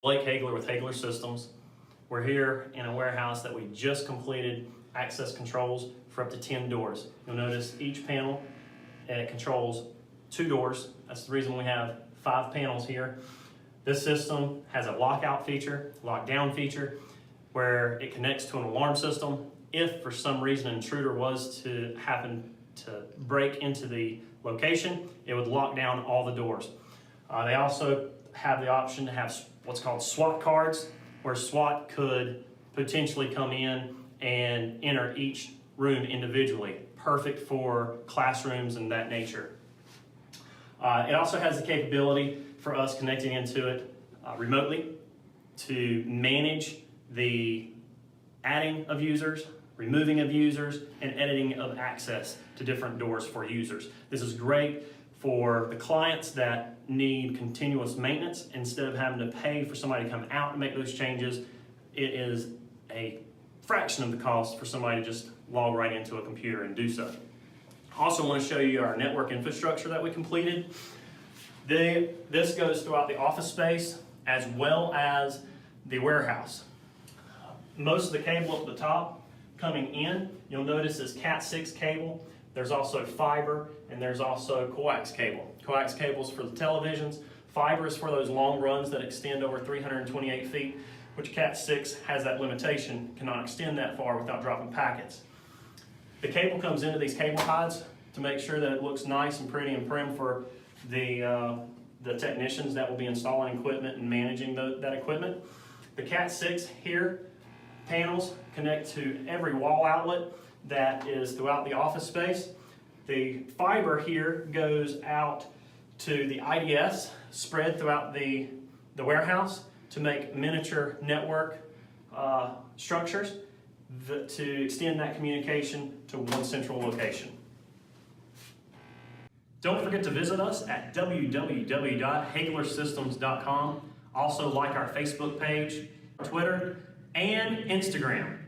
Blake Hagler with Hagler Systems. We're here in a warehouse that we just completed access controls for up to 10 doors. You'll notice each panel controls 2 doors. That's the reason we have 5 panels here. This system has a lockout feature, lockdown feature, where it connects to an alarm system. If for some reason an intruder was to happen to break into the location, it would lock down all the doors. They also have the option to have what's called SWAT cards, where SWAT could potentially come in and enter each room individually. Perfect for classrooms and that nature. It also has the capability for us connecting into it remotely to manage the adding of users, removing of users, and editing of access to different doors for users. This is great for the clients that need continuous maintenance. Instead of having to pay for somebody to come out and make those changes, it is a fraction of the cost for somebody to just log right into a computer and do so. Also want to show you our network infrastructure that we completed. This goes throughout the office space as well as the warehouse. Most of the cable at the top coming in, you'll notice is Cat6 cable. There's also fiber, and there's also coax cable. Coax cable is for the televisions. Fiber is for those long runs that extend over 328 feet, which Cat6 has that limitation, cannot extend that far without dropping packets. The cable comes into these cable hides to make sure that it looks nice and pretty and prim for the technicians that will be installing equipment and managing that equipment. The Cat6 here panels connect to every wall outlet that is throughout the office space. The fiber here goes out to the IDS spread throughout the warehouse to make miniature network structures to extend that communication to one central location. Don't forget to visit us at www.haglersystems.com. Also like our Facebook page, Twitter, and Instagram.